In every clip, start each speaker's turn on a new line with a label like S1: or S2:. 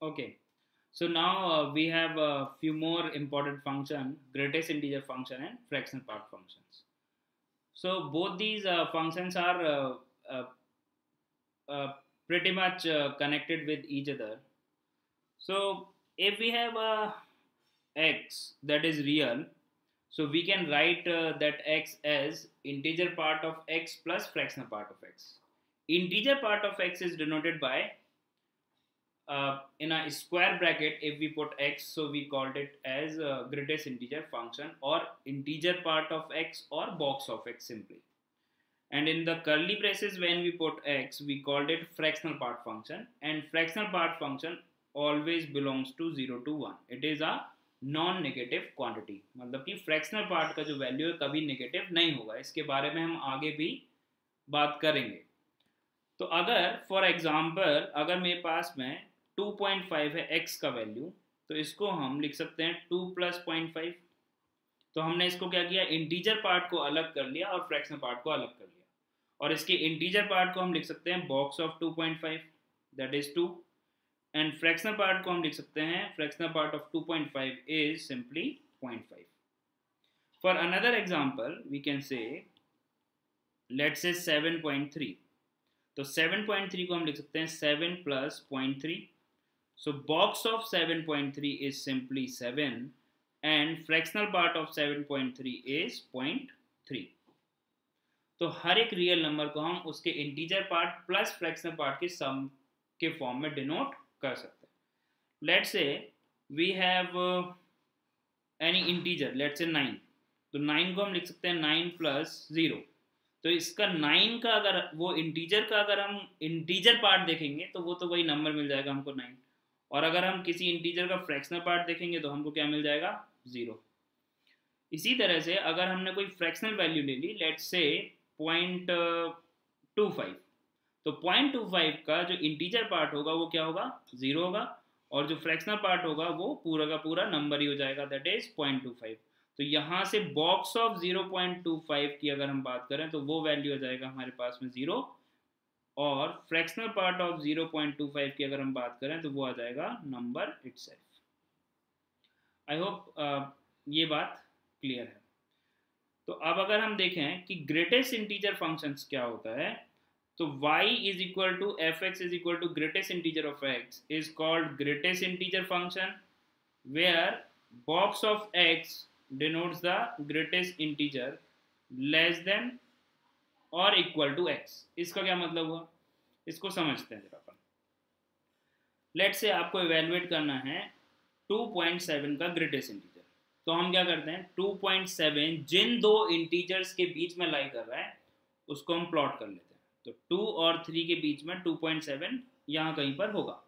S1: Okay. So now we have a few more important function, greatest integer function and fractional part functions. So both these functions are uh, uh, pretty much connected with each other. So if we have a x that is real, so we can write that x as integer part of x plus fractional part of x. Integer part of x is denoted by in a square bracket. If we put x, so we called it as greatest integer function or integer part of x or box of x simply. And in the curly braces when we put x, we called it fractional part function, and fractional part function always belongs to 0 to 1. It is a non negative quantity, मतलब कि fractional part का जो value है कभी negative नहीं होगा. इसके बारे में हम आगे भी बात करेंगे. तो अगर फॉर एग्जांपल अगर मेरे पास में 2.5 है x का वैल्यू, तो इसको हम लिख सकते हैं 2 प्लस 0.5. तो हमने इसको क्या किया, इंटीजर पार्ट को अलग कर लिया और फ्रैक्शनल पार्ट को अलग कर लिया. और इसके इंटीजर पार्ट को हम लिख सकते हैं box of 2.5 that is 2, and fractional part को हम लिख सकते हैं fractional part of 2.5 is simply 0.5. For another example we can say let's say 7.3. तो 7.3 को हम लिख सकते हैं 7 plus 0.3. So box of 7.3 is simply 7 and fractional part of 7.3 is 0.3. तो हर एक रियल नंबर को हम उसके integer part plus fractional part के सम के फॉर्म में डिनोट कर सकते हैं. Let's say we have any integer, let's say 9. तो 9 को हम लिख सकते हैं 9 प्लस 0. तो इसका 9 का अगर वो इंटीजर का अगर हम इंटीजर पार्ट देखेंगे तो वो तो वही नंबर मिल जाएगा हमको 9. और अगर हम किसी इंटीजर का फ्रैक्शनल पार्ट देखेंगे तो हमको क्या मिल जाएगा, 0. इसी तरह से अगर हमने कोई फ्रैक्शनल वैल्यू ले ली, लेट्स से 0.25, तो 0.25 का जो इंटीजर पार्ट होगा वो क्या होगा, 0 होगा, और जो फ्रैक्शनल पार्ट होगा वो पूरा का पूरा नंबर ही हो जाएगा, दैट इज 0.25. तो यहाँ से बॉक्स ऑफ 0.25 की अगर हम बात करें तो वो वैल्यू हो जाएगा हमारे पास में 0, और फ्रैक्शनल पार्ट ऑफ 0.25 की अगर हम बात करें तो वो आ जाएगा नंबर इटसेल्फ. आई होप ये बात क्लियर है. तो अब अगर हम देखें कि ग्रेटेस्ट इंटीजर फंक्शंस क्या होता है, तो y is equal to fx is equal to greatest integer of x is called greatest integer function, where box of x denotes the greatest integer less than or equal to x. इसका क्या मतलब हुआ, इसको समझते हैं जरा अपन. Let's say आपको evaluate करना है 2.7 का ग्रेटेस्ट इंटीजर. तो हम क्या करते हैं, 2.7 जिन दो इंटीजर्स के बीच में लाई कर रहा है उसको हम प्लॉट कर लेते हैं. तो 2 और 3 के बीच में 2.7 यहाँ कहीं पर होगा.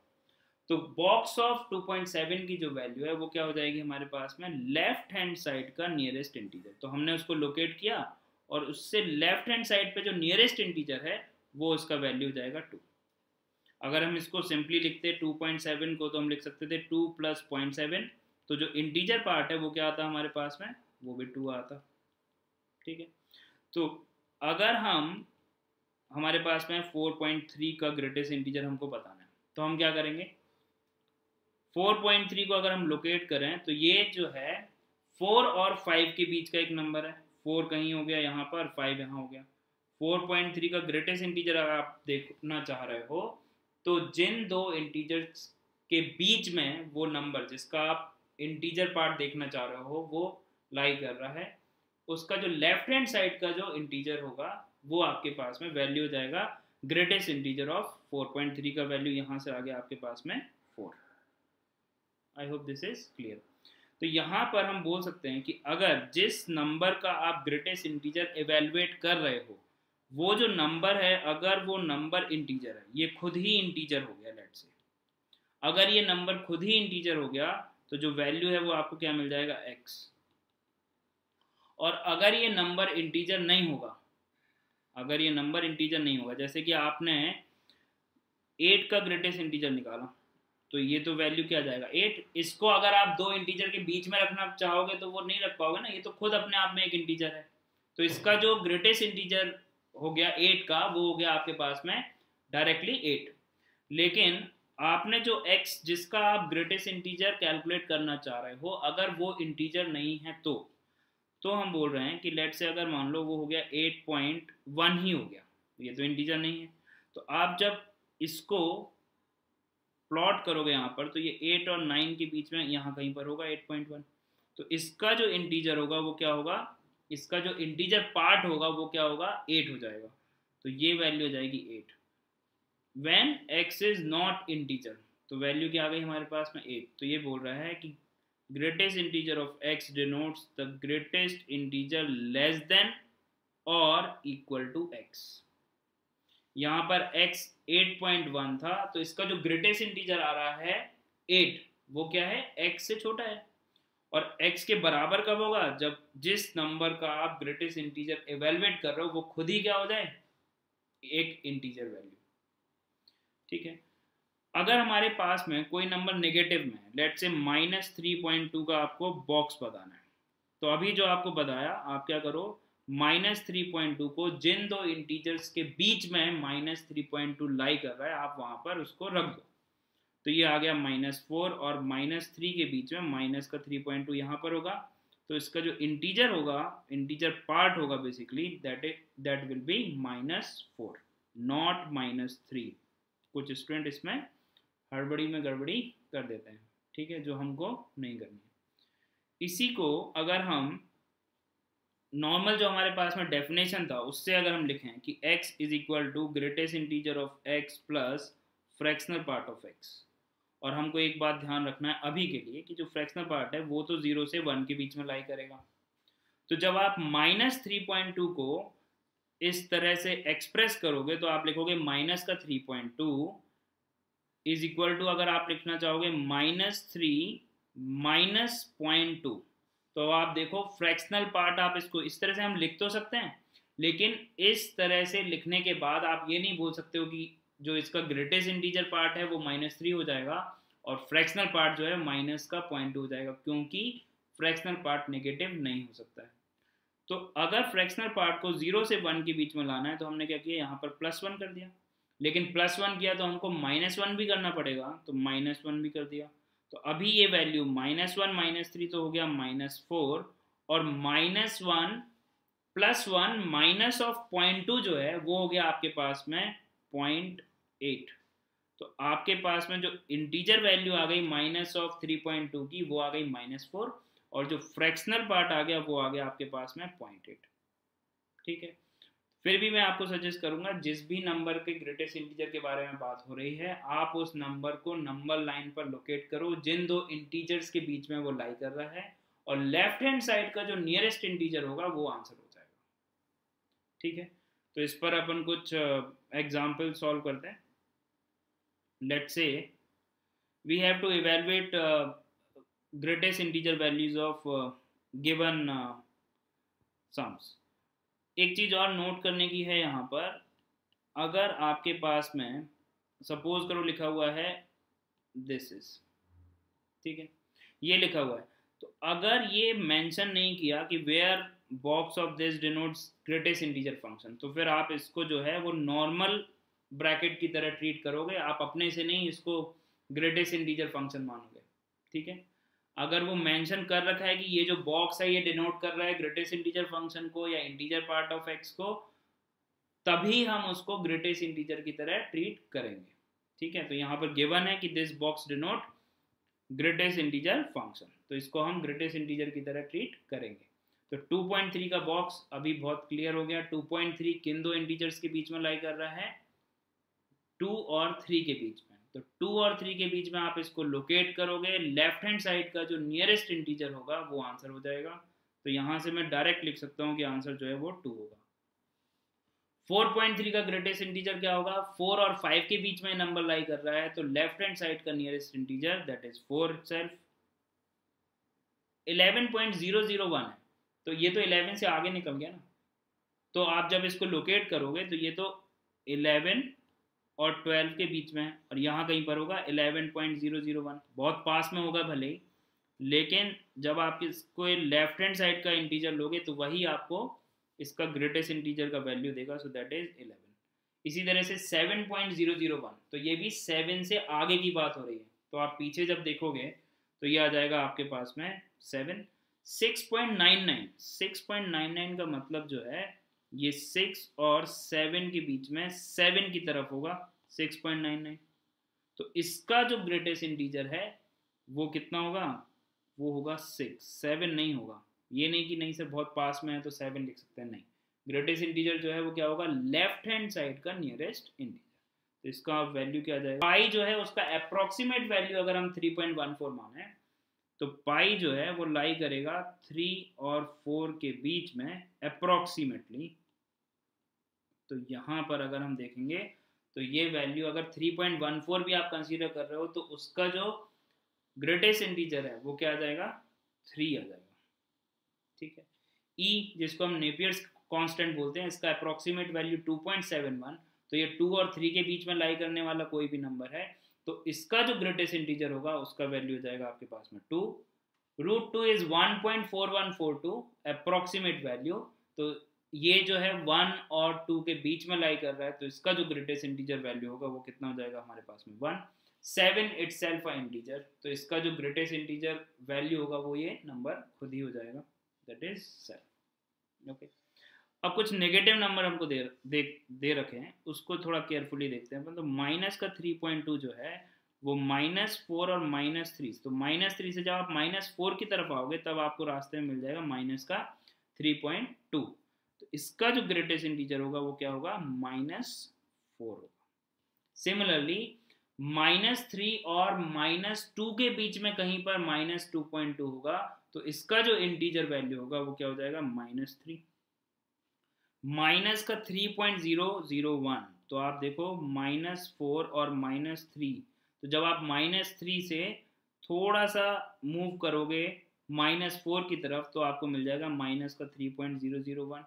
S1: तो बॉक्स ऑफ 2.7 की जो वैल्यू है वो क्या हो जाएगी हमारे पास में, लेफ्ट हैंड साइड का नियरेस्ट इंटीजर. तो हमने उसको लोकेट किया और उससे लेफ्ट हैंड साइड पे जो नियरेस्ट इंटीजर है वो उसका वैल्यू हो जाएगा 2. अगर हम इसको सिंपली लिखते 2.7 को, तो हम लिख सकते थे 2 प्लस 0.7. तो जो इंटीजर पार्ट है वो क्या आता हमारे पास में, वो भी 2 आता. ठीक है. तो अगर हमारे पास में 4.3 का ग्रेटेस्ट इंटीजर हमको बताना है, तो हम क्या करेंगे, 4.3 को अगर हम लोकेट करें तो ये जो है 4 और 5 के बीच का एक नंबर है. 4 कहीं हो गया यहाँ पर, 5 यहाँ हो गया. 4.3 का ग्रेटेस्ट इंटीजर अगर आप देखना चाह रहे हो तो जिन दो इंटीजर्स के बीच में वो नंबर जिसका आप इंटीजर पार्ट देखना चाह रहे हो वो लाई कर रहा है, उसका जो लेफ्ट हैंड साइड का जो इंटीजर होगा वो आपके पास में वैल्यू हो जाएगा ग्रेटेस्ट इंटीजर ऑफ 4.3 का वैल्यू यहाँ से आ गया आपके पास में 4. आई होप दिस इज क्लियर. तो यहाँ पर हम बोल सकते हैं कि अगर जिस नंबर का आप ग्रेटेस्ट इंटीजर एवेलुएट कर रहे हो वो जो नंबर है, अगर वो नंबर इंटीजर है, ये खुद ही इंटीजर हो गया, लेट्स से अगर ये नंबर खुद ही इंटीजर हो गया तो जो वैल्यू है वो आपको क्या मिल जाएगा, x. और अगर ये नंबर इंटीजर नहीं होगा, अगर ये नंबर इंटीजर नहीं होगा, जैसे कि आपने 8 का ग्रेटेस्ट इंटीजर निकाला, तो ये तो वैल्यू क्या जाएगा 8. इसको अगर आप दो इंटीजर के बीच में रखना चाहोगे तो वो नहीं रख पाओगे ना, ये तो खुद अपने आप में एक इंटीजर है. तो इसका जो ग्रेटेस्ट इंटीजर हो गया 8 का, वो हो गया आपके पास में डायरेक्टली 8. लेकिन आपने जो x जिसका आप ग्रेटेस्ट इंटीजर कैलकुलेट करना चाह रहे हो, अगर वो इंटीजर नहीं है तो हम बोल रहे हैं कि लेट से अगर मान लो वो हो गया 8.1 ही हो गया, ये तो इंटीजर नहीं है, तो आप जब इसको प्लॉट करोगे यहाँ पर तो ये 8 और 9 के बीच में यहाँ कहीं पर होगा 8.1। तो इसका जो इंटीजर होगा वो क्या होगा, इसका जो इंटीजर पार्ट होगा वो क्या होगा, 8 हो जाएगा। तो ये वैल्यू हो जाएगी 8 when x is not integer. तो वैल्यू क्या आ गई हमारे पास में 8। तो ये बोल रहा है कि greatest integer of x denotes the greatest integer less than और इक्वल टू x। यहाँ पर x 8.1 था, तो इसका जो ग्रेटेस्ट इंटीजर आ रहा है 8, वो क्या है, x से छोटा है। और x के बराबर कब होगा, जब जिस नंबर का आप ग्रेटेस्ट इंटीजर एवेलुएट कर रहे हो वो खुद ही क्या हो जाए, एक इंटीजर वैल्यू। ठीक है, अगर हमारे पास में कोई नंबर नेगेटिव में है, लेट से -3.2 का आपको बॉक्स बताना है, तो अभी जो आपको बताया आप क्या करो, -3.2 को जिन दो इंटीजर्स के बीच में -3.2 लाई कर रहा है आप वहां पर उसको रख दो। तो ये आ गया -4 और -3 के बीच में माइनस का 3.2 यहाँ पर होगा। तो इसका जो इंटीजर होगा, इंटीजर पार्ट होगा basically, that will be -4 not -3। कुछ स्टूडेंट इसमें हड़बड़ी में गड़बड़ी कर देते हैं, ठीक है, जो हमको नहीं करनी है। इसी को अगर हम नॉर्मल जो हमारे पास में डेफिनेशन था उससे अगर हम लिखें कि x is equal to greatest integer of x plus fractional part of x, और हमको एक बात ध्यान रखना है अभी के लिए कि जो फ्रैक्शनल पार्ट है वो तो 0 से 1 के बीच में लाई करेगा। तो जब आप -3.2 को इस तरह से एक्सप्रेस करोगे तो आप लिखोगे माइनस का 3.2 इज इक्वल टू, अगर आप लिखना चाहोगे -3 माइनस 0.2, तो आप देखो फ्रैक्शनल पार्ट आप इसको इस तरह से हम लिख तो सकते हैं, लेकिन इस तरह से लिखने के बाद आप ये नहीं बोल सकते हो कि जो इसका ग्रेटेस्ट इंटीजर पार्ट है वो -3 हो जाएगा और फ्रैक्शनल पार्ट जो है माइनस का 0.2 हो जाएगा, क्योंकि फ्रैक्शनल पार्ट नेगेटिव नहीं हो सकता है। तो अगर फ्रैक्शनल पार्ट को 0 से 1 के बीच में लाना है तो हमने क्या किया, यहाँ पर +1 कर दिया, लेकिन +1 किया तो हमको -1 भी करना पड़ेगा, तो -1 भी कर दिया। तो अभी ये वैल्यू -1 -3 तो हो गया -4, और -1 +1 माइनस ऑफ 0.2 जो है वो हो गया आपके पास में 0.8। तो आपके पास में जो इंटीजर वैल्यू आ गई माइनस ऑफ 3.2 की वो आ गई -4, और जो फ्रैक्शनल पार्ट आ गया वो आ गया आपके पास में 0.8। ठीक है, फिर भी मैं आपको सजेस्ट करूंगा जिस भी नंबर के ग्रेटेस्ट इंटीजर के बारे में बात हो रही है आप उस नंबर को नंबर लाइन पर लोकेट करो जिन दो इंटीजर्स के बीच में वो लाई कर रहा है, और लेफ्ट हैंड साइड का जो नियरेस्ट इंटीजर होगा वो आंसर हो जाएगा। ठीक है, तो इस पर अपन कुछ एग्जाम्पल सॉल्व करते हैं। Let's say we have to evaluate greatest integer values of given sums। एक चीज़ और नोट करने की है यहाँ पर, अगर आपके पास में सपोज करो लिखा हुआ है दिस इज, ठीक है, ये लिखा हुआ है, तो अगर ये मेंशन नहीं किया कि where box of this denotes greatest integer function, तो फिर आप इसको जो है वो नॉर्मल ब्रैकेट की तरह ट्रीट करोगे, आप अपने से नहीं इसको ग्रेटेस्ट इंटीजर फंक्शन मानोगे। ठीक है, अगर वो मेंशन कर रखा है कि ये जो बॉक्स है ये डिनोट कर रहा है ग्रेटेस्ट इंटीजर फंक्शन को या इंटीजर पार्ट ऑफ एक्स को, तभी हम उसको ग्रेटेस्ट इंटीजर की तरह ट्रीट करेंगे। ठीक है, तो यहाँ पर गिवन है कि this box denote greatest integer function, तो इसको हम ग्रेटेस्ट इंटीजर की तरह ट्रीट करेंगे। तो 2.3 का बॉक्स अभी बहुत क्लियर हो गया। 2.3 किन दो इंटीजर्स के बीच में लाई कर रहा है, 2 और 3 के बीच में। तो 2 और 3 के बीच में आप इसको लोकेट करोगे, लेफ्ट हैंड साइड का जो नियरेस्ट इंटीजर होगा वो आंसर हो जाएगा। तो यहाँ से मैं डायरेक्ट लिख सकता हूँ कि आंसर जो है वो 2 होगा। 4.3 का ग्रेटेस्ट इंटीजर क्या होगा, 4 और 5 के बीच में नंबर लाई कर रहा है, तो लेफ्ट हैंड साइड का nearest integer that is 4 itself. 11.001 है, तो ये तो 11 से आगे निकल गया ना, तो आप जब इसको लोकेट करोगे तो ये तो 11 और 12 के बीच में है, और यहाँ कहीं पर होगा 11.001, बहुत पास में होगा भले ही, लेकिन जब आप इसको लेफ्ट हैंड साइड का इंटीजर लोगे तो वही आपको इसका ग्रेटेस्ट इंटीजर का वैल्यू देगा, सो दैट इज 11। इसी तरह से 7.001, तो ये भी 7 से आगे की बात हो रही है, तो आप पीछे जब देखोगे तो ये आ जाएगा आपके पास में 7। 6.99, 6.99 का मतलब जो है ये 6 और 7 के बीच में 7 की तरफ होगा 6.99, तो इसका जो ग्रेटेस्ट इंटीजर है वो कितना होगा, वो होगा 6, 7 नहीं होगा। ये नहीं कि नहीं सर बहुत पास में है तो 7 लिख सकते हैं, नहीं, ग्रेटेस्ट इंटीजर जो है वो क्या होगा, लेफ्ट हैंड साइड का नियरेस्ट इंटीजर। तो इसका वैल्यू क्या आ जाएगा, पाई जो है उसका अप्रोक्सीमेट वैल्यू अगर हम 3.14 माने तो पाई जो है वो लाई करेगा 3 और 4 के बीच में अप्रोक्सीमेटली। तो यहाँ पर अगर हम देखेंगे तो ये वैल्यू अगर 3.14 भी आप कंसीडर कर रहे हो तो उसका जो ग्रेटेस्ट इंटीजर है वो क्या आ जाएगा, 3 आ जाएगा। ठीक है, ई जिसको हम नेपियर्स कांस्टेंट बोलते हैं, इसका अप्रोक्सीमेट वैल्यू 2.71, तो ये 2 और 3 के बीच में लाई करने वाला कोई भी नंबर है, तो इसका जो ग्रेटेस्ट इंटीजर होगा उसका वैल्यू हो जाएगा आपके पास में 2। √2 इज 1.4142 अप्रोक्सीमेट वैल्यू, तो ये जो है 1 और 2 के बीच में लाई कर रहा है, तो इसका जो ग्रेटेस्ट इंटीजर वैल्यू होगा वो कितना हो जाएगा हमारे पास में 1। 7 इटसेल्फ अ इंटीजर, तो इसका जो ग्रेटेस्ट इंटीजर वैल्यू होगा वो ये नंबर खुद ही हो जाएगा, दैट इज 7। ओके, अब कुछ नेगेटिव नंबर हमको दे रखे हैं, उसको थोड़ा केयरफुली देखते हैं। तो माइनस का 3.2 जो है वो -4 और -3, तो -3 से जब आप -4 की तरफ आओगे तब आपको रास्ते में मिल जाएगा माइनस का 3.2, तो इसका जो ग्रेटेस्ट इंटीजर होगा वो क्या होगा, -4 होगा। सिमिलरली -3 और -2 के बीच में कहीं पर -2.2 होगा, तो इसका जो इंटीजर वैल्यू होगा वो क्या हो जाएगा, -3। माइनस का 3.001, तो आप देखो -4 और -3, तो जब आप -3 से थोड़ा सा मूव करोगे -4 की तरफ तो आपको मिल जाएगा माइनस का 3.001,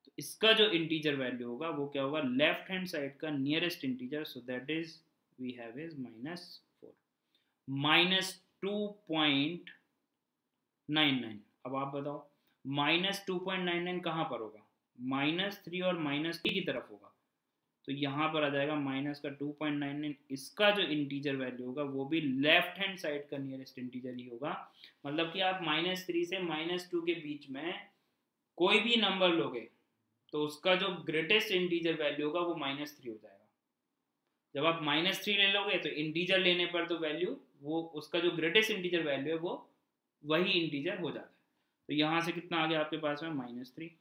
S1: तो इसका जो इंटीजर वैल्यू होगा वो क्या होगा, लेफ्ट हैंड साइड का nearest integer, so that is we have is -4। -2.99, अब आप बताओ -2.99 कहाँ पर होगा, -3 और -3 की तरफ होगा, तो यहाँ पर आ जाएगा माइनस का 2.99, इसका जो इंटीजर वैल्यू होगा वो भी लेफ्ट हैंड साइड का नियरेस्ट इंटीजर ही होगा। मतलब कि आप -3 से -2 के बीच में कोई भी नंबर लोगे तो उसका जो ग्रेटेस्ट इंटीजर वैल्यू होगा वो -3 हो जाएगा। जब आप -3 ले लोगे तो इंटीजर लेने पर तो वैल्यू वो उसका जो ग्रेटेस्ट इंटीजर वैल्यू है वो वही इंटीजर हो जाता है। तो यहाँ से कितना आ गया आपके पास में -3।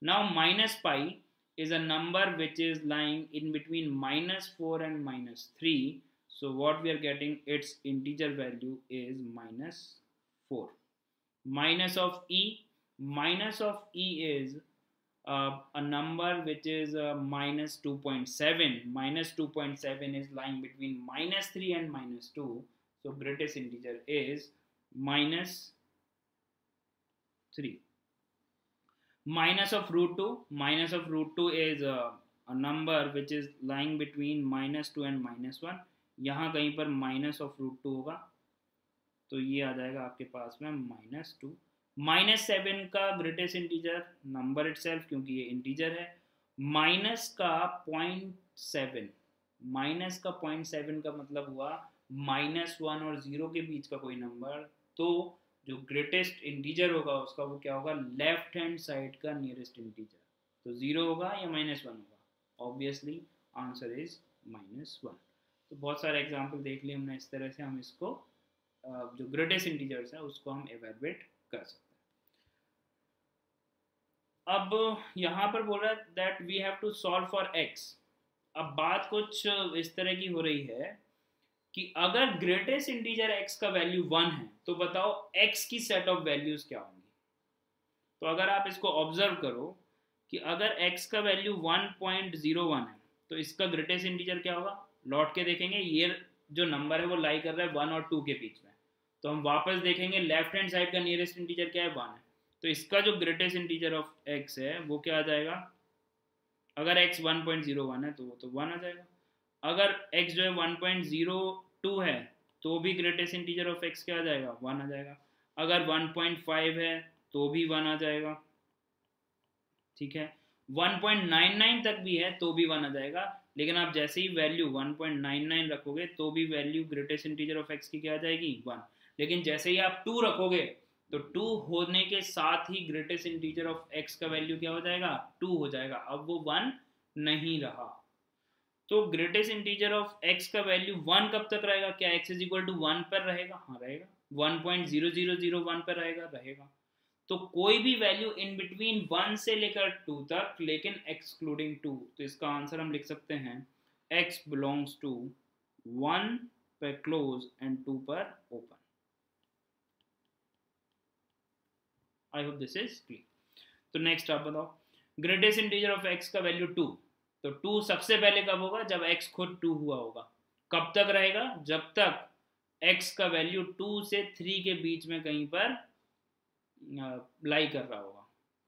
S1: Now -π is a number which is lying in between -4 and -3, so what we are getting, its integer value is -4. Minus of e is a number which is -2.7. -2.7 is lying between -3 and -2, so greatest integer is -3. Minus of √2 is a number which is lying between -2 and -1, यहाँ कहीं पर minus of √2 होगा, तो ये आ जाएगा आपके पास में -2। -7 का ग्रेटेस्ट इंटीजर नंबर इटसेल्फ, क्योंकि ये इंटीजर है। माइनस का 0.7 का मतलब हुआ -1 और 0 के बीच का कोई नंबर, तो जो ग्रेटेस्ट इंटीजर होगा उसका वो क्या होगा, लेफ्ट हैंड साइड का नियरेस्ट इंटीजर, तो 0 होगा या -1 होगा, ऑब्वियसली आंसर इज -1। तो बहुत सारे एग्जांपल देख लिए हमने, इस तरह से हम इसको जो ग्रेटेस्ट इंटीजर्स है उसको हम एवेलुएट कर सकते हैं। अब यहाँ पर बोल रहा है that we have to solve for x। अब बात कुछ इस तरह की हो रही है कि अगर ग्रेटेस्ट इंटीजर x का वैल्यू 1 है तो बताओ x की सेट ऑफ वैल्यूज क्या होंगी। तो अगर आप इसको ऑब्जर्व करो कि अगर x का वैल्यू 1.01 है तो इसका ग्रेटेस्ट इंटीजर क्या होगा, लौट के देखेंगे ये जो नंबर है वो लाई कर रहा है 1 और 2 के बीच में, तो हम वापस देखेंगे लेफ्ट हैंड साइड का नियरेस्ट इंटीजर क्या है, 1 है, तो इसका जो ग्रेटेस्ट इंटीजर ऑफ x है वो क्या आ जाएगा, अगर x 1.01 है तो 1 आ जाएगा। अगर x जो है 1.02 है तो भी ग्रेटेस्ट इंटीजर ऑफ x क्या आ जाएगा, 1 आ जाएगा। अगर 1.5 है तो भी 1 आ जाएगा, ठीक है। 1.99 तक भी है तो भी 1 आ जाएगा। लेकिन आप जैसे ही वैल्यू 1.99 रखोगे तो भी value greatest integer of x की क्या आ जाएगी 1। लेकिन जैसे ही आप 2 रखोगे तो 2 होने के साथ ही ग्रेटेस्ट इंटीजर ऑफ x का वैल्यू क्या हो जाएगा 2 हो जाएगा, अब वो 1 नहीं रहा। तो ग्रेटेस्ट इंटीजर ऑफ x का वैल्यू 1 कब तक रहेगा, क्या x इज इक्वल टू 1 पर रहेगा, हाँ रहेगा, 1.0001 पर रहेगा। तो कोई भी वैल्यू इन बिटवीन 1 से लेकर 2 तक, लेकिन एक्सक्लूडिंग 2, तो इसका आंसर हम लिख सकते हैं x बिलोंग्स टू 1 पर क्लोज एंड 2 पर open. I hope this is clear. तो नेक्स्ट आप बताओ, ग्रेटेस्ट इंटीजर ऑफ x का वैल्यू 2, तो 2 सबसे पहले कब होगा, जब x खुद 2 हुआ होगा। कब तक रहेगा, जब तक x का वैल्यू 2 से 3 के बीच में कहीं पर लाई कर रहा होगा,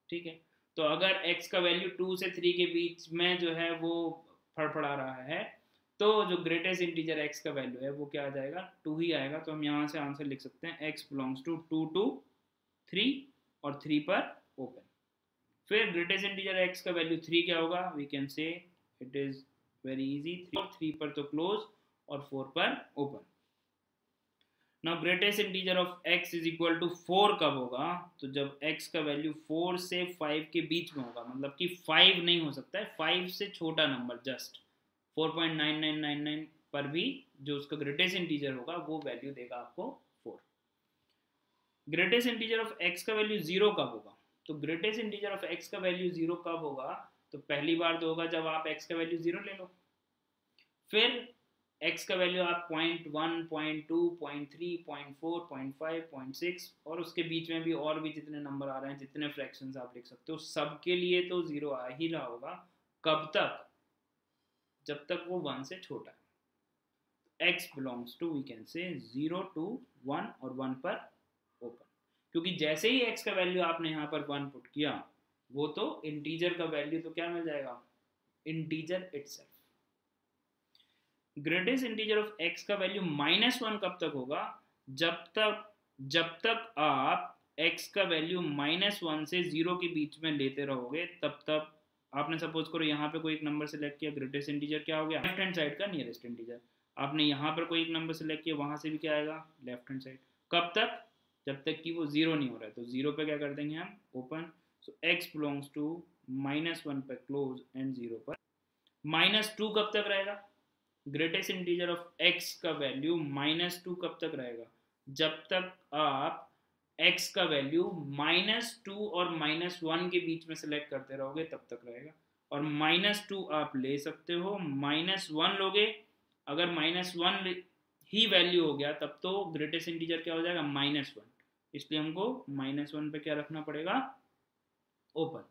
S1: ठीक है। तो अगर x का वैल्यू 2 से 3 के बीच में जो है वो फड़फड़ा रहा है, तो जो ग्रेटेस्ट इंटीजर x का वैल्यू है वो क्या आ जाएगा 2 ही आएगा। तो हम यहाँ से आंसर लिख सकते हैं x बिलोंग्स टू 2 to 3 और 3 पर ओपन। फिर ग्रेटेस्ट इंटीजर x का वैल्यू 3 क्या होगा, we can say it is very easy, 3 पर तो क्लोज और 4 पर open. Now greatest integer of x is equal to 4 कब होगा, तो जब x का वैल्यू 4 से 5 के बीच में होगा, मतलब कि 5 नहीं हो सकता है, 5 से छोटा नंबर, जस्ट 4.9999 पर भी जो उसका ग्रेटेस्ट इंटीजर होगा वो वैल्यू देगा आपको 4। ग्रेटेस्ट इंटीजर ऑफ x का वैल्यू 0 कब होगा, तो ग्रेटेस्ट इंटीजर ऑफ x का वैल्यू 0 कब होगा, तो पहली बार तो होगा जब आप x का वैल्यू 0 ले लो, फिर x का वैल्यू आप 0.1, 0.2, 0.3, 0.4, 0.5, 0.6 और उसके बीच में भी और भी जितने नंबर आ रहे हैं, जितने फ्रैक्शंस आप लिख सकते हो, सबके लिए तो 0 आ ही रहा होगा। कब तक, जब तक वो 1 से छोटा है। x belongs to we can say 0 to 1 और 1 पर ओपन, क्योंकि जैसे ही x का वैल्यू आपने यहाँ पर 1 पुट किया, वो तो इंटीजर का वैल्यू तो क्या मिल जाएगा, integer itself. Greatest integer of x का वैल्यू -1 कब तक होगा, जब तक आप x का वैल्यू -1 से 0 के बीच में लेते रहोगे, तब तक आपने सपोज करो यहाँ पे कोई एक नंबर सेलेक्ट किया, ग्रेटेस्ट इंटीजर क्या हो गया, लेफ्ट हैंड साइड का नियरेस्ट इंटीजर। आपने यहाँ पर कोई एक नंबर सेलेक्ट किया, वहां से भी क्या आएगा, लेफ्ट हैंड साइड। कब तक, जब तक कि वो 0 नहीं हो रहा है, तो 0 पे क्या कर देंगे हम, open. So x belongs to -1 पर क्लोज एंड 0 पर। -2 कब तक रहेगा, ग्रेटेस्ट इंटीजर ऑफ x का वैल्यू -2 कब तक रहेगा, जब तक आप x का वैल्यू -2 और -1 के बीच में सेलेक्ट करते रहोगे तब तक रहेगा। और -2 आप ले सकते हो, -1 लोगे, अगर -1 ही वैल्यू हो गया तब तो ग्रेटेस्ट इंटीजर क्या हो जाएगा, -1, इसलिए हमको -1 पे क्या रखना पड़ेगा, open.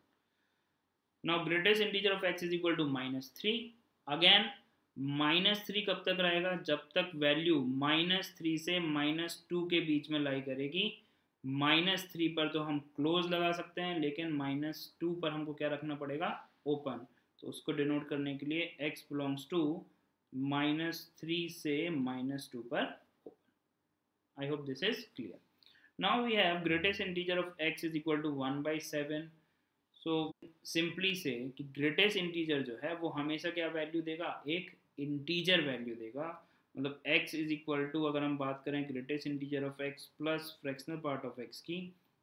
S1: Now greatest integer of x is equal to -3, again -3 कब तक रहेगा, जब तक वैल्यू -3 से -2 के बीच में लाई करेगी। -3 पर तो हम क्लोज लगा सकते हैं, लेकिन -2 पर हमको क्या रखना पड़ेगा, ओपन। तो उसको डिनोट करने के लिए x बिलोंग्स टू -3 से -2 पर open. I hope this is clear. Now we have greatest integer of x is equal to 1/7। So simply say कि ग्रेटेस्ट इंटीजर जो है वो हमेशा क्या वैल्यू देगा, एक इंटीजर वैल्यू देगा। मतलब x इज इक्वल टू, अगर हम बात करें greatest integer of x plus fractional part of x की,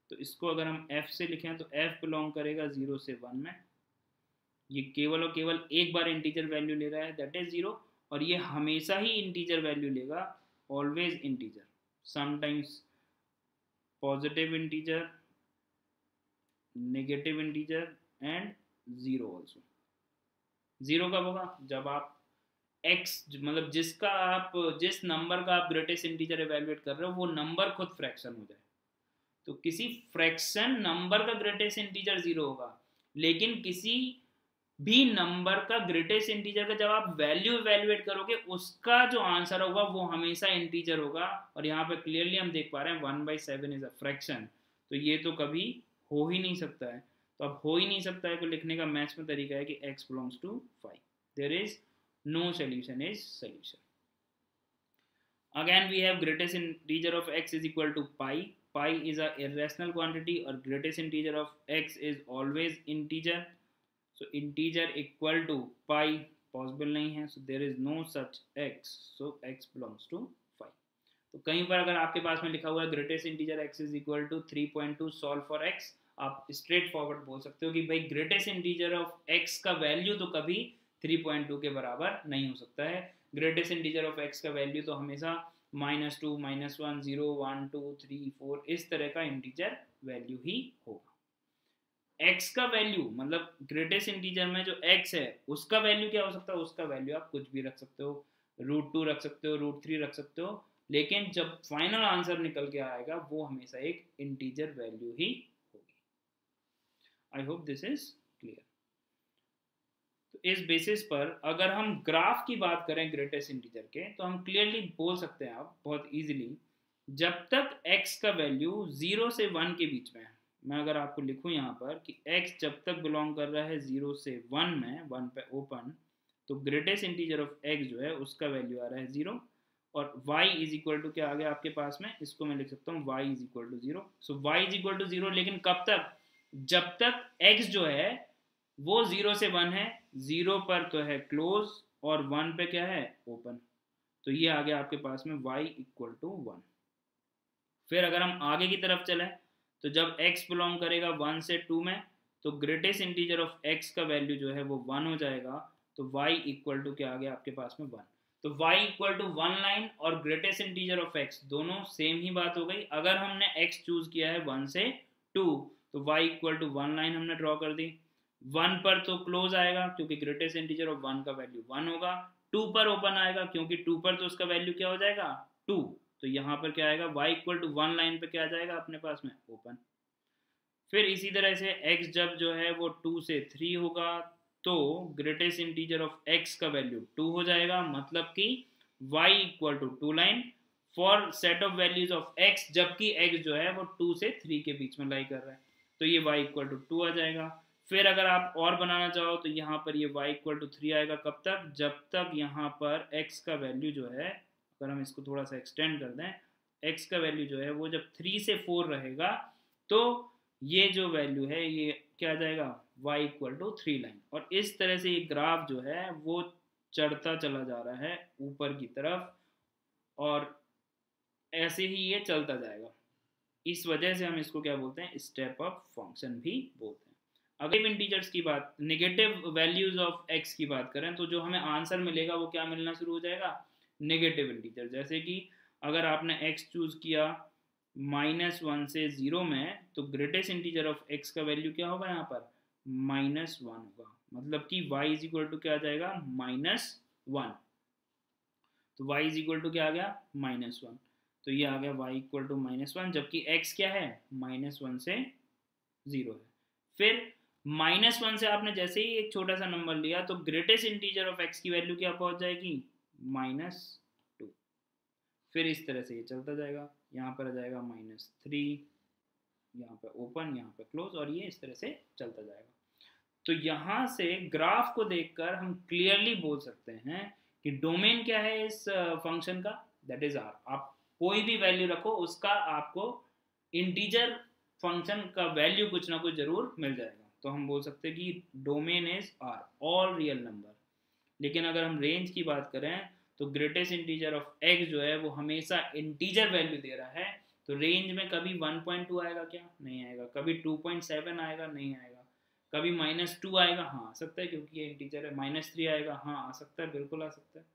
S1: तो इसको अगर हम f से लिखें तो f बिलोंग करेगा 0 से 1 में। ये केवल और केवल एक बार इंटीजर वैल्यू ले रहा है, दैट इज 0, और ये हमेशा ही इंटीजर वैल्यू लेगा, always integer, sometimes positive integer, negative integer and 0 also. 0 कब होगा, जब आप x मतलब जिस नंबर का आप ग्रेटेस्ट इंटीजर एवेल्युएट कर रहे हो वो नंबर खुद फ्रैक्शन हो जाए। तो किसी फ्रैक्शन नंबर का ग्रेटेस्ट इंटीजर 0 होगा, लेकिन किसी भी नंबर का ग्रेटेस्ट इंटीजर का जब आप वैल्यू एवेल्युएट करोगे उसका जो आंसर होगा वो हमेशा इंटीजर होगा। और यहाँ पे क्लियरली हम देख पा रहे हैं 1/7 इज अ फ्रैक्शन, तो ये तो कभी हो ही नहीं सकता है। तो अब हो ही नहीं सकता है को लिखने का मैथ्स में तरीका है कि x belongs to 5, there is no solution is solution. Again we have greatest integer of x is equal to pi. Pi is a irrational quantity और greatest integer of x is always integer. So integer equal to pi possible नहीं है, so there is no such x, so x belongs to 5। तो कहीं पर अगर आपके पास में लिखा हुआ है greatest integer x is equal to 3.2 solve for x, आप स्ट्रेट फॉरवर्ड बोल सकते हो कि भाई ग्रेटेस्ट इंटीजर ऑफ x का वैल्यू तो कभी 3.2 के बराबर नहीं हो सकता है। ग्रेटेस्ट इंटीजर ऑफ x का वैल्यू तो हमेशा -2, -1, 0, 1, 2, 3, 4 इस तरह का इंटीजर वैल्यू ही होगा। x का वैल्यू मतलब ग्रेटेस्ट इंटीजर में जो x है उसका वैल्यू क्या हो सकता है, उसका वैल्यू आप कुछ भी रख सकते हो, √2 रख सकते हो, √3 रख सकते हो, लेकिन जब फाइनल आंसर निकल के आएगा वो हमेशा एक इंटीजर वैल्यू ही होगी। आई होप दिस इज क्लियर। तो इस बेसिस पर अगर हम ग्राफ की बात करें ग्रेटेस्ट इंटीजर के, तो हम क्लियरली बोल सकते हैं आप बहुत इजीली, जब तक x का वैल्यू 0 से 1 के बीच में है, मैं अगर आपको लिखूं यहाँ पर कि x जब तक बिलोंग कर रहा है 0 से 1 में, 1 पे ओपन, तो ग्रेटेस्ट इंटीजर ऑफ x जो है उसका वैल्यू आ रहा है 0, और y इज इक्वल टू क्या आ गया आपके पास में, इसको मैं लिख सकता हूँ y is equal to 0। So y is equal to 0, लेकिन कब तक, जब तक x जो है वो 0 से 1 है, 0 पर तो है क्लोज और 1 पे क्या है ओपन, तो ये आ गया आपके पास में y इक्वल टू 1। फिर अगर हम आगे की तरफ चलें तो जब x बिलोंग करेगा 1 से 2 में, तो ग्रेटेस्ट इंटीजर ऑफ x का वैल्यू जो है वो 1 हो जाएगा, तो y इक्वल टू क्या आ गया आपके पास में 1। तो y इक्वल टू 1 लाइन और ग्रेटेस्ट इंटीजर ऑफ x दोनों सेम ही बात हो गई। अगर हमने x चूज किया है 1 से 2, तो y इक्वल टू 1 लाइन हमने ड्रॉ कर दी। 1 पर तो क्लोज आएगा क्योंकि ग्रेटेस्ट इंटीजर ऑफ 1 का वैल्यू 1 होगा, 2 पर ओपन आएगा क्योंकि 2 पर तो उसका वैल्यू क्या हो जाएगा 2, तो यहाँ पर क्या आएगा y इक्वल टू 1 लाइन पे क्या आ जाएगा अपने पास में ओपन। फिर इसी तरह से x जब जो है वो 2 से 3 होगा, तो ग्रेटेस्ट इंटीजर ऑफ x का वैल्यू 2 हो जाएगा, मतलब कि y equal to 2 line for set of values of x, जबकि x जो है वो 2 से 3 के बीच में लाई कर रहा है, तो ये y इक्वल टू 2 आ जाएगा। फिर अगर आप और बनाना चाहो तो यहाँ पर ये y इक्वल टू 3 आएगा, कब तक, जब तक यहाँ पर x का वैल्यू जो है, अगर हम इसको थोड़ा सा एक्सटेंड कर दें, x का वैल्यू जो है वो जब 3 से 4 रहेगा, तो ये जो वैल्यू है ये क्या आ जाएगा y इक्वल टू 3 लाइन। और इस तरह से ये ग्राफ जो है वो चढ़ता चला जा रहा है ऊपर की तरफ, और ऐसे ही ये चलता जाएगा। इस वजह से हम इसको क्या बोलते हैं, स्टेप अप फंक्शन भी बोलते हैं। अगर इंटीजर्स की बात, नेगेटिव वैल्यूज ऑफ x की बात करें, तो जो हमें आंसर मिलेगा वो क्या मिलना शुरू हो जाएगा, नेगेटिव इंटीजर। जैसे कि अगर आपने x चूज किया -1 से 0 में, तो ग्रेटेस्ट इंटीजर ऑफ x का वैल्यू क्या होगा यहाँ पर -1 होगा, मतलब कि y इज इक्वल टू क्या आ जाएगा -1, तो y इज इक्वल टू क्या आ गया -1, तो ये आ गया y इक्वल टू -1, जबकि x क्या है -1 से 0 है। फिर -1 से आपने जैसे ही एक छोटा सा नंबर लिया, तो ग्रेटेस्ट इंटीजर ऑफ x की वैल्यू क्या पहुंच जाएगी -2। फिर इस तरह से ये चलता जाएगा, यहाँ पर आ जाएगा -3, यहाँ पे ओपन, यहाँ पे क्लोज, और ये इस तरह से चलता जाएगा। तो यहाँ से ग्राफ को देखकर हम क्लियरली बोल सकते हैं कि डोमेन क्या है इस फंक्शन का, दैट इज आर। आप कोई भी वैल्यू रखो, उसका आपको इंटीजर फंक्शन का वैल्यू कुछ ना कुछ जरूर मिल जाएगा, तो हम बोल सकते हैं कि domain is R, all real number. लेकिन अगर हम रेंज की बात करें, तो ग्रेटेस्ट इंटीजर ऑफ x जो है वो हमेशा इंटीजर वैल्यू दे रहा है, तो रेंज में कभी 1.2 आएगा क्या, नहीं आएगा, कभी 2.7 आएगा, नहीं आएगा, कभी -2 आएगा, हाँ आ सकता है क्योंकि ये इंटीजर है, -3 आएगा, हाँ आ सकता है, बिल्कुल आ सकता है।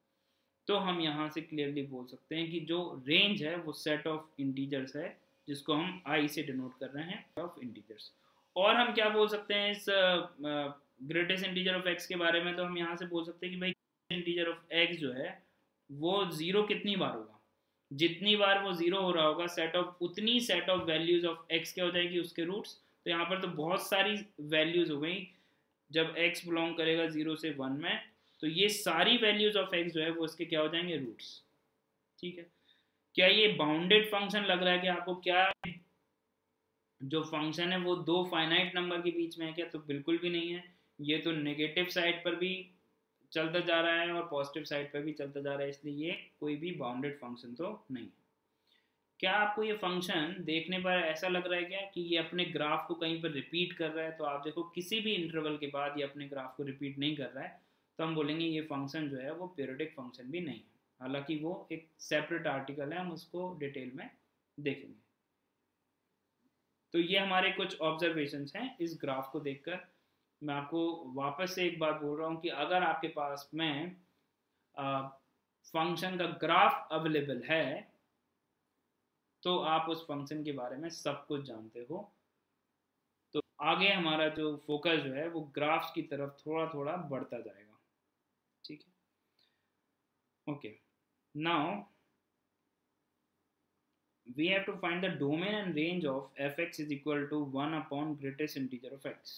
S1: तो हम यहाँ से क्लियरली बोल सकते हैं कि जो रेंज है वो सेट ऑफ इंटीजर्स है, जिसको हम i से डिनोट कर रहे हैं, ऑफ इंटीजर्स। और हम क्या बोल सकते हैं इस ग्रेटेस्ट इंटीजर ऑफ x के बारे में, तो हम यहाँ से बोल सकते हैं कि भाई इंटीजर ऑफ x जो है वो 0 कितनी बार होगा, जितनी बार वो 0 हो रहा होगा, सेट ऑफ उतनी set of values of x क्या हो जाएगी, उसके रूट्स। तो यहाँ पर तो बहुत सारी वैल्यूज हो गई, जब x बिलोंग करेगा 0 से 1 में, तो ये सारी वैल्यूज ऑफ x जो है वो इसके क्या हो जाएंगे, रूट्स। ठीक है, क्या ये बाउंडेड फंक्शन लग रहा है कि आपको, क्या जो फंक्शन है वो दो फाइनाइट नंबर के बीच में है क्या, तो बिल्कुल भी नहीं है। ये तो नेगेटिव साइड पर भी चलता जा रहा है और पॉजिटिव साइड पर भी चलता जा रहा है, इसलिए ये कोई भी बाउंडेड फंक्शन तो नहीं है। क्या आपको ये फंक्शन देखने पर ऐसा लग रहा है क्या कि ये अपने ग्राफ को कहीं पर रिपीट कर रहा है, तो आप देखो किसी भी इंटरवल के बाद ये अपने ग्राफ को रिपीट नहीं कर रहा है, तो हम बोलेंगे ये फंक्शन जो है वो पीरियोडिक फंक्शन भी नहीं है, हालांकि वो एक सेपरेट आर्टिकल है, हम उसको डिटेल में देखेंगे। तो ये हमारे कुछ ऑब्जर्वेशंस हैं इस ग्राफ को देखकर। मैं आपको वापस से एक बात बोल रहा हूँ कि अगर आपके पास में फंक्शन का ग्राफ अवेलेबल है तो आप उस फंक्शन के बारे में सब कुछ जानते हो। तो आगे हमारा जो फोकस जो है वो ग्राफ्स की तरफ थोड़ा थोड़ा बढ़ता जाएगा, ठीक है। Okay, now we have to find the domain and range of fx is equal to 1 upon greatest integer of x।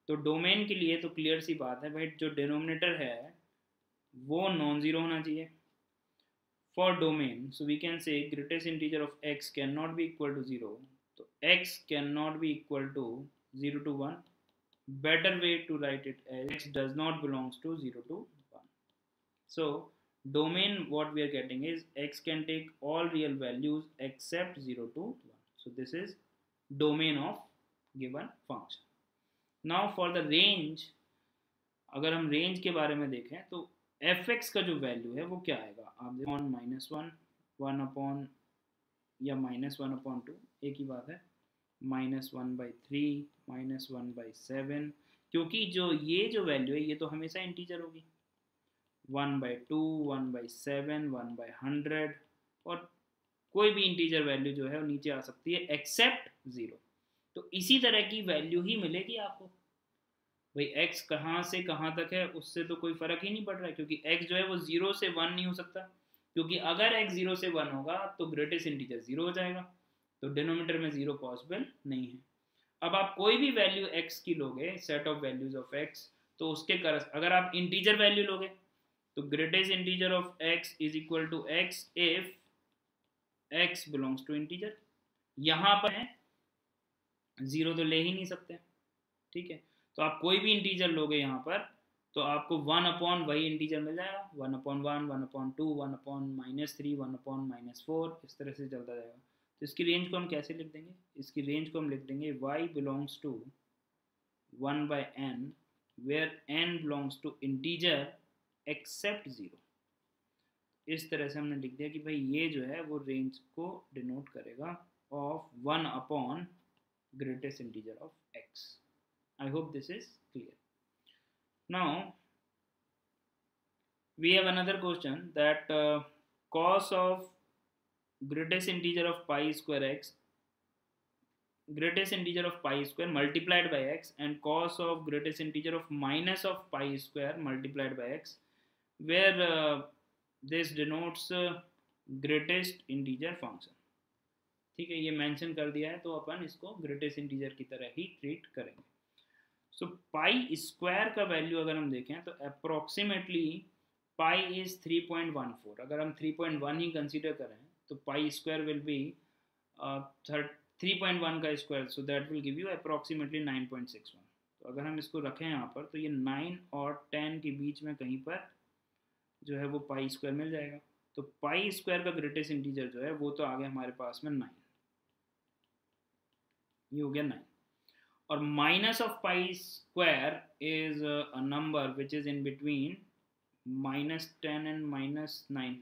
S1: तो डोमेन के लिए तो क्लियर सी बात है भाई, जो डिनोमिनेटर है वो नॉन जीरो होना चाहिए। For domain so we can say greatest integer of x can not be equal to 0, तो x can not be equal to 0 to 1। better way to write it as x does not belongs to 0 to 1। so domain what we are getting is x can take all real values except 0 to 1। so this is domain of given function। now for the range, अगर हम range के बारे में देखें तो fx का जो value है वो क्या आएगा, आप देखो -1 1 अपॉन या -1/2 एक ही बात है, -1/3 -1/7, क्योंकि जो ये जो वैल्यू है ये तो हमेशा इंटीजर होगी, 1/2 1/7 1/100, और कोई भी इंटीजर वैल्यू जो है वो नीचे आ सकती है एक्सेप्ट 0। तो इसी तरह की वैल्यू ही मिलेगी आपको भाई, x कहाँ से कहाँ तक है उससे तो कोई फर्क ही नहीं पड़ रहा है, क्योंकि x जो है वो 0 से 1 नहीं हो सकता, क्योंकि अगर x 0 से 1 होगा तो ग्रेटेस्ट इंटीजर 0 हो जाएगा, तो डिनोमिनेटर में 0 पॉसिबल नहीं है। अब आप कोई भी वैल्यू x की लोगे, set of values of x, तो उसके अगर आप इंटीजर वैल्यू लोगे तो greatest integer of x is equal to x if x belongs to integer. यहाँ पर है 0 तो ले ही नहीं सकते, ठीक है। तो आप कोई भी इंटीजर लोगे यहाँ पर तो आपको 1 अपॉन वही इंटीजर मिल जाएगा, 1/1 1/2 1/-3 1/-4, इस तरह से चलता जाएगा। तो इसकी रेंज को हम कैसे लिख देंगे, इसकी रेंज को हम लिख देंगे y belongs to 1/n where n belongs to integer except 0। इस तरह से हमने लिख दिया कि भाई ये जो है वो रेंज को डिनोट करेगा of 1 upon greatest integer of x। I hope this is clear. Now we have another question that cos of greatest integer of pi square x, greatest integer of pi square multiplied by x, and cos of greatest integer of minus of pi square multiplied by x, where this denotes greatest integer function। ठीक है, ये mention कर दिया है तो अपन इसको greatest integer की तरह ही ट्रीट करेंगे। सो पाई स्क्वायर का वैल्यू अगर हम देखें तो अप्रोक्सीमेटली पाई इज 3.14। अगर हम 3.1 ही कंसीडर करें तो पाई स्क्वायर विल बी 3.1 का square, so that will give you approximately 9.61। तो अगर हम इसको रखें यहाँ पर तो ये 9 और 10 के बीच में कहीं पर जो है वो पाई स्क्वायर मिल जाएगा। तो पाई स्क्वायर का ग्रेटेस्ट इंटीजर जो है वो तो आ गया हमारे पास में 9, ये हो गया 9। और minus of pi square is a number which is in between -10 and -9,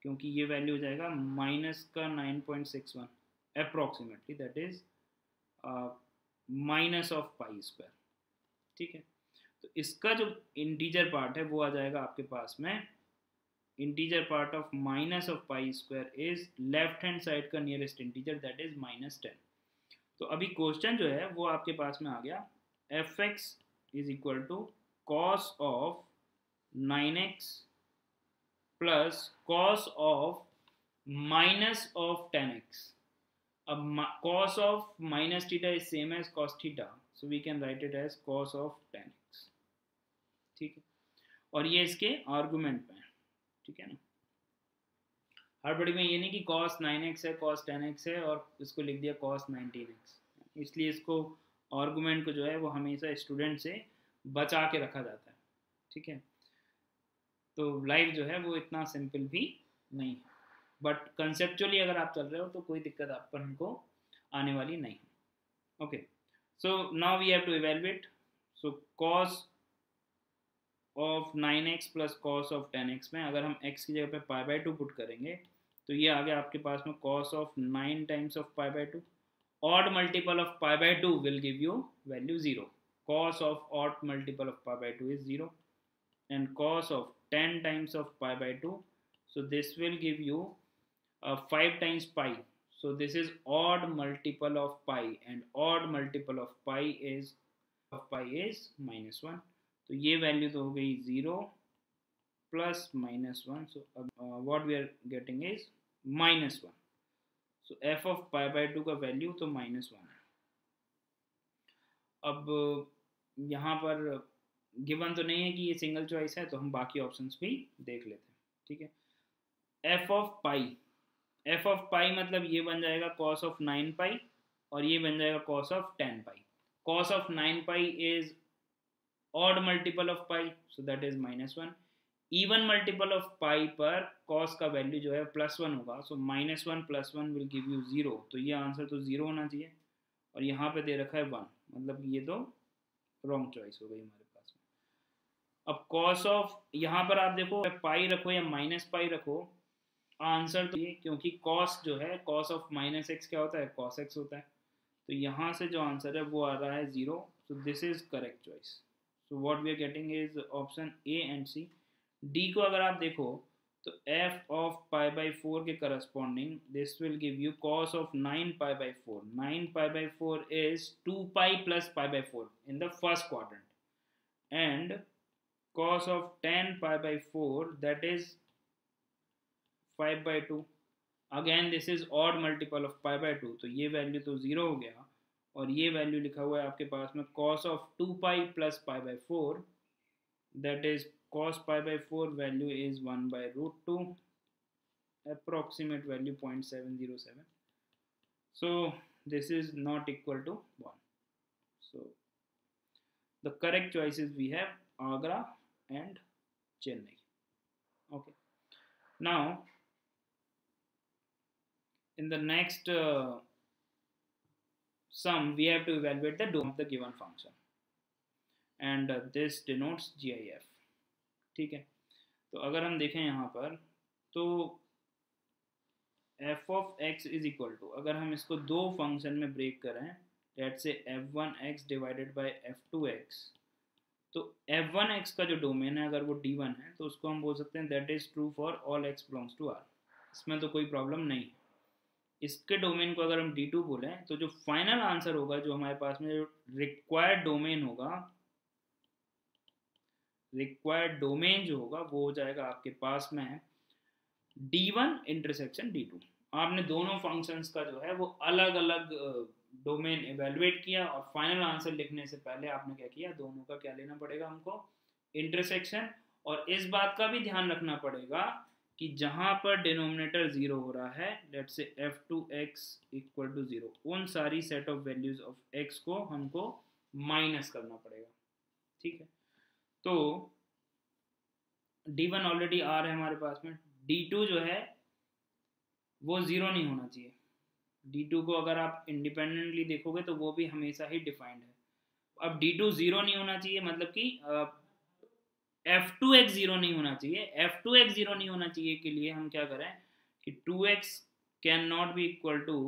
S1: क्योंकि ये वैल्यू हो जाएगा माइनस का 9.61 approximately, that is minus of pi square, ठीक है। तो इसका जो इंटीजर पार्ट है वो आ जाएगा आपके पास में, integer part of minus of pi square is left hand side का नियरेस्ट इंटीजर, दैट इज -10। तो अभी क्वेश्चन जो है वो आपके पास में आ गया, fx is equal to cos of 9x plus cos of minus of 10x। अब cos of minus theta is same as cos theta, so we can write it as cos of 10x, ठीक है। और ये इसके argument में, ठीक है ना। हड़बड़ी में ये नहीं कि cos 9x है cos 10x है और इसको लिख दिया cos 19x, इसलिए इसको आर्गुमेंट को जो है वो हमेशा स्टूडेंट से बचा के रखा जाता है, ठीक है। तो लाइफ जो है वो इतना सिंपल भी नहीं है, बट कंसेप्चुअली अगर आप चल रहे हो तो कोई दिक्कत अपन को आने वाली नहीं। Okay, so now we have to evaluate. So cos of 9x plus cos of 10x में अगर हम x की जगह पे पाई बाई 2 पुट करेंगे तो ये आ गया आपके पास में cos of 9 times of pi by 2. Odd multiple of pi by 2 will give you value 0. Cos of odd multiple of pi by 2 is 0. And cos of 10 times of pi by 2. So this will give you 5 times pi. So this is odd multiple of pi. And odd multiple of pi is minus 1. तो ये value तो हो गई 0 plus minus 1. So what we are getting is minus 1. So F of pi by 2 का value तो -1 है. अब यहाँ पर गिवन तो नहीं है कि ये सिंगल चॉइस है, तो हम बाकी ऑप्शंस भी देख लेते हैं. ठीक है. एफ ऑफ पाई मतलब ये बन जाएगा कॉस ऑफ 9 पाई और ये बन जाएगा cos of 10 pi. Cos of 9 pi is odd multiple of pi, so that is -1. Even multiple of pi पर कॉस का वैल्यू जो है +1 होगा. So -1 + 1 will give you 0. तो ये आंसर तो 0 होना चाहिए और यहाँ पे दे रखा है 1, मतलब ये तो रॉन्ग चॉइस हो गई हमारे पास में. अब कॉस ऑफ, यहाँ पर आप देखो पाई रखो या माइनस पाई रखो, आंसर तो ये, क्योंकि कॉस जो है कॉस ऑफ -x क्या होता है, cos x होता है. तो यहाँ से जो आंसर है वो आ रहा है 0. So this is correct choice. So what we are getting is option A and C. D को अगर आप देखो तो f ऑफ पाई बाई 4 के corresponding this will give you cos of 9 pi by 4. 9 pi by 4 is 2 pi plus pi by 4 in the first quadrant, and cos of 10 pi by 4 that is 5 by 2. Again this is odd multiple of pi by 2, तो ये value तो 0 हो गया. और ये value लिखा हुआ है आपके पास में cos of 2 pi plus pi by 4, that is cos pi by 4 value is 1 by root 2, approximate value 0.707. So this is not equal to 1. So the correct choices we have Agra and Chennai. Okay. Now in the next sum we have to evaluate the domain of the given function, and this denotes GIF. ठीक है. तो अगर हम देखें यहाँ पर तो f of x is equal to, अगर हम इसको दो फंक्शन में ब्रेक करें, let's say f1x divided by f2x, तो f1x का जो डोमेन है अगर वो d1 है तो उसको हम बोल सकते हैं that is true for all x belongs to r. इसमें तो कोई प्रॉब्लम नहीं है. इसके डोमेन को अगर हम d2 बोलें तो जो फाइनल आंसर होगा, जो हमारे पास में जो रिक्वायर्ड डोमेन होगा, रिक्वायर्ड डोमेन जो होगा वो हो जाएगा आपके पास में d1 इंटरसेक्शन d2. आपने दोनों फंक्शंस का जो है वो अलग अलग डोमेन एवेलुएट किया और फाइनल आंसर लिखने से पहले आपने क्या किया, दोनों का क्या लेना पड़ेगा हमको, इंटरसेक्शन. और इस बात का भी ध्यान रखना पड़ेगा कि जहां पर डिनोमिनेटर 0 हो रहा है, let's say f2x equal to 0, उन सारी set of values of x को हमको माइनस करना पड़ेगा. ठीक है. तो d1 ऑलरेडी आ रहा है हमारे पास में, d2 जो है वो 0 नहीं होना चाहिए. d2 को अगर आप इंडिपेंडेंटली देखोगे तो वो भी हमेशा ही डिफाइंड है. अब d2 0 नहीं होना चाहिए, मतलब कि f2x 0 नहीं होना चाहिए. f2x 0 नहीं होना चाहिए के लिए हम क्या करें कि 2x can not be equal to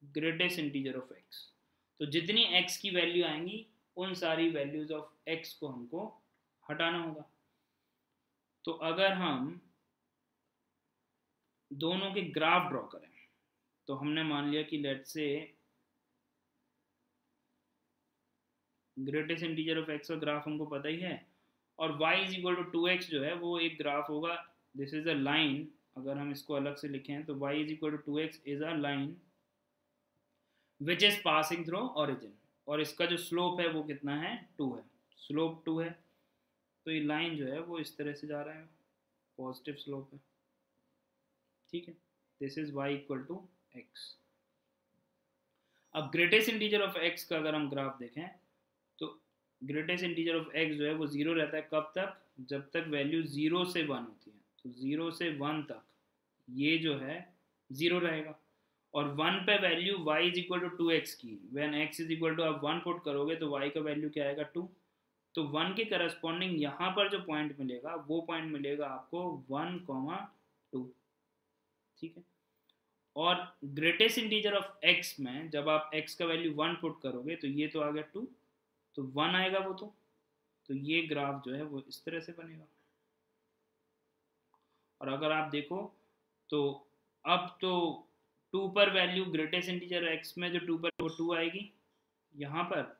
S1: greatest integer of x. तो जितनी x की वैल्यू आएंगी उन सारी वैल्यूज ऑफ x को हमको हटाना होगा. तो अगर हम दोनों के ग्राफ ड्रॉ करें तो हमने मान लिया कि let's say greatest integer of x का ग्राफ हमको पता ही है, और y is equal to 2x जो है वो एक ग्राफ होगा. This is a line. अगर हम इसको अलग से लिखें तो y is equal to 2x is a line which is passing through origin, और इसका जो स्लोप है वो कितना है, 2 है. स्लोप 2 है, तो ये लाइन जो है वो इस तरह से जा रहा है, पॉजिटिव स्लोप है. ठीक है. This is y equal to x. अब ग्रेटेस्ट इंटीजर ऑफ x का अगर हम ग्राफ देखें तो ग्रेटेस्ट इंटीजर ऑफ x जो है वो 0 रहता है. कब तक, जब तक वैल्यू 0 से 1 होती है. तो 0 से 1 तक ये जो है 0 रहेगा, और 1 पे value y is equal to 2x की, when x is equal to आप 1 पुट करोगे तो y का वैल्यू क्या आएगा, 2. तो 1 के करस्पॉन्डिंग यहाँ पर जो पॉइंट मिलेगा वो पॉइंट मिलेगा आपको 1,2, ठीक है। और ग्रेटेस्ट इंटीजर ऑफ x में जब आप x का वैल्यू 1 पुट करोगे तो ये तो आ गया 2, तो 1 आएगा वो, तो ये ग्राफ जो है वो इस तरह से बनेगा। और अगर आप देखो तो अब तो 2 पर वैल्यू ग्रेटेस्ट इंटीजर x में जो 2 पर वो 2 आएगी यहाँ पर,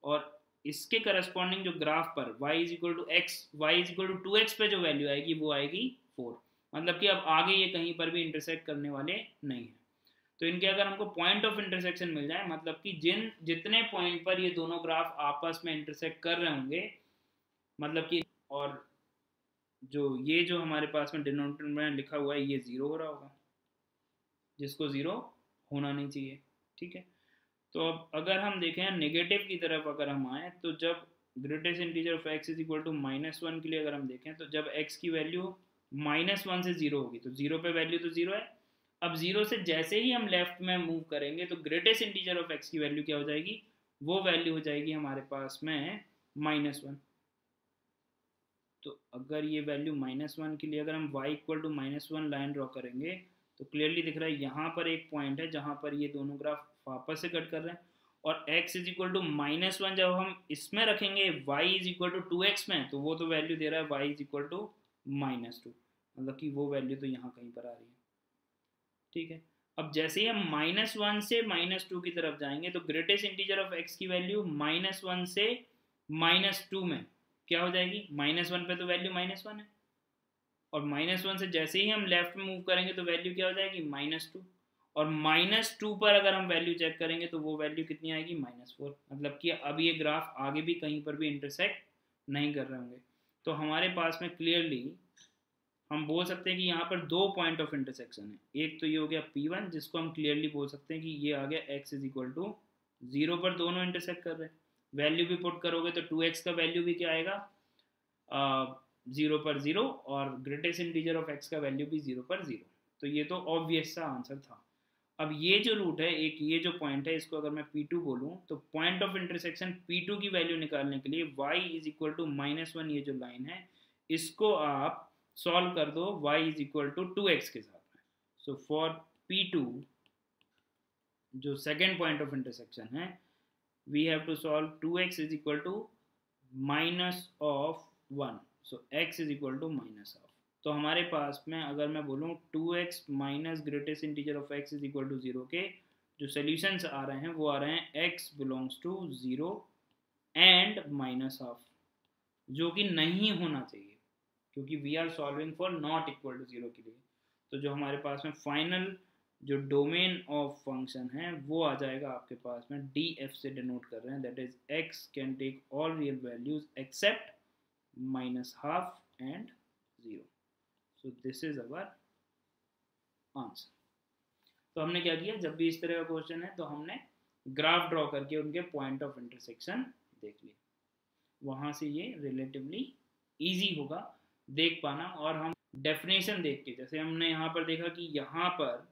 S1: और इसके करस्पॉन्डिंग जो ग्राफ पर y is equal to x, y is equal to 2x पे जो वैल्यू आएगी वो आएगी 4। मतलब कि अब आगे ये कहीं पर भी इंटरसेक्ट करने वाले नहीं है। तो इनके अगर हमको पॉइंट ऑफ इंटरसेक्शन मिल जाए, मतलब कि जितने पॉइंट पर ये दोनों ग्राफ आपस में इंटरसेक्ट कर रहे होंगे, मतलब कि, और जो हमारे पास में डिनोमिनेटर में लिखा हुआ है ये 0 हो रहा होगा, जिसको 0 होना नहीं चाहिए, ठीक है। तो अब अगर हम देखें नेगेटिव की तरफ अगर हम आए, तो जब greatest integer of x is equal to -1 के लिए अगर हम देखें, तो जब x की वैल्यू -1 से 0 होगी, तो 0 पे वैल्यू तो 0 है। अब 0 से जैसे ही हम लेफ्ट में मूव करेंगे तो ग्रेटेस्ट इंटीजर ऑफ x की वैल्यू क्या हो जाएगी, वो वैल्यू हो जाएगी हमारे पास में -1। तो अगर ये वैल्यू -1 के लिए अगर हम y equal to -1 line draw करेंगे, तो क्लियरली दिख रहा है यहाँ पर एक पॉइंट है जहाँ पर ये दोनों ग्राफ वापस से कट कर रहे हैं, और x इज इक्वल टू -1 जब हम इसमें रखेंगे y is equal to 2x में, तो वो तो वैल्यू दे रहा है y इज इक्वल टू -2, मतलब कि वो वैल्यू तो यहाँ कहीं पर आ रही है, ठीक है। अब जैसे ही हम -1 से -2 की तरफ जाएंगे, तो ग्रेटेस्ट इंटीजर ऑफ x की वैल्यू -1 से -2 में क्या हो जाएगी, -1 पे तो वैल्यू -1 है, और -1 से जैसे ही हम लेफ्ट में मूव करेंगे तो वैल्यू क्या हो जाएगी, -2, और -2 पर अगर हम वैल्यू चेक करेंगे तो वो वैल्यू कितनी आएगी, -4। मतलब कि अब ये ग्राफ आगे भी कहीं पर भी इंटरसेक्ट नहीं कर रहे होंगे। तो हमारे पास में क्लियरली हम बोल सकते हैं कि यहाँ पर 2 पॉइंट ऑफ इंटरसेक्शन है। एक तो ये हो गया P1, जिसको हम क्लियरली बोल सकते हैं कि ये आ गया x इज इक्वल टू 0 पर दोनों इंटरसेक्ट कर रहे हैं। वैल्यू भी पुट करोगे तो 2x का वैल्यू भी क्या आएगा, 0 पर 0, और ग्रेटेस्ट इंटीजर ऑफ x का वैल्यू भी 0 पर 0। तो ये तो ऑब्वियस सा आंसर था। अब ये जो रूट है, एक ये जो पॉइंट है, इसको अगर मैं P2 बोलूँ, तो पॉइंट ऑफ इंटरसेक्शन P2 की वैल्यू निकालने के लिए y इज इक्वल टू -1, ये जो लाइन है इसको आप सॉल्व कर दो y is equal to 2x के साथ में। सो फॉर P2 जो सेकेंड पॉइंट ऑफ इंटरसेक्शन है, we have to solve 2x is equal to -1, so x is equal to -. तो हमारे पास में अगर मैं बोलूँ 2x minus greatest integer of x is equal to 0 के जो सोल्यूशंस आ रहे हैं वो आ रहे हैं x बिलोंग्स टू 0 एंड -1/2, जो कि नहीं होना चाहिए क्योंकि we are solving for not equal to 0 के लिए। तो जो हमारे पास में फाइनल जो डोमेन ऑफ फंक्शन है वो आ जाएगा आपके पास में df से डिनोट कर रहे हैं, that is x can take all real values except -1/2 and 0। So this is our answer. तो हमने क्या किया, जब भी इस तरह का क्वेश्चन है तो हमने ग्राफ ड्रॉ करके उनके पॉइंट ऑफ इंटरसेक्शन देख लिए, वहां से ये रिलेटिवली इजी होगा देख पाना। और हम डेफिनेशन देख के, जैसे हमने यहाँ पर देखा कि यहाँ पर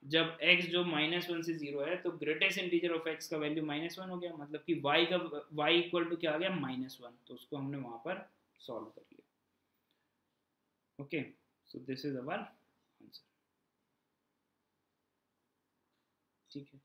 S1: जब x जो -1 से 0 है तो ग्रेटेस्ट इंटीजर ऑफ x का वैल्यू -1 हो गया, मतलब कि y का y इक्वल टू क्या आ गया, -1, तो उसको हमने वहां पर सॉल्व कर लिया। Okay, so this is our answer, ठीक है।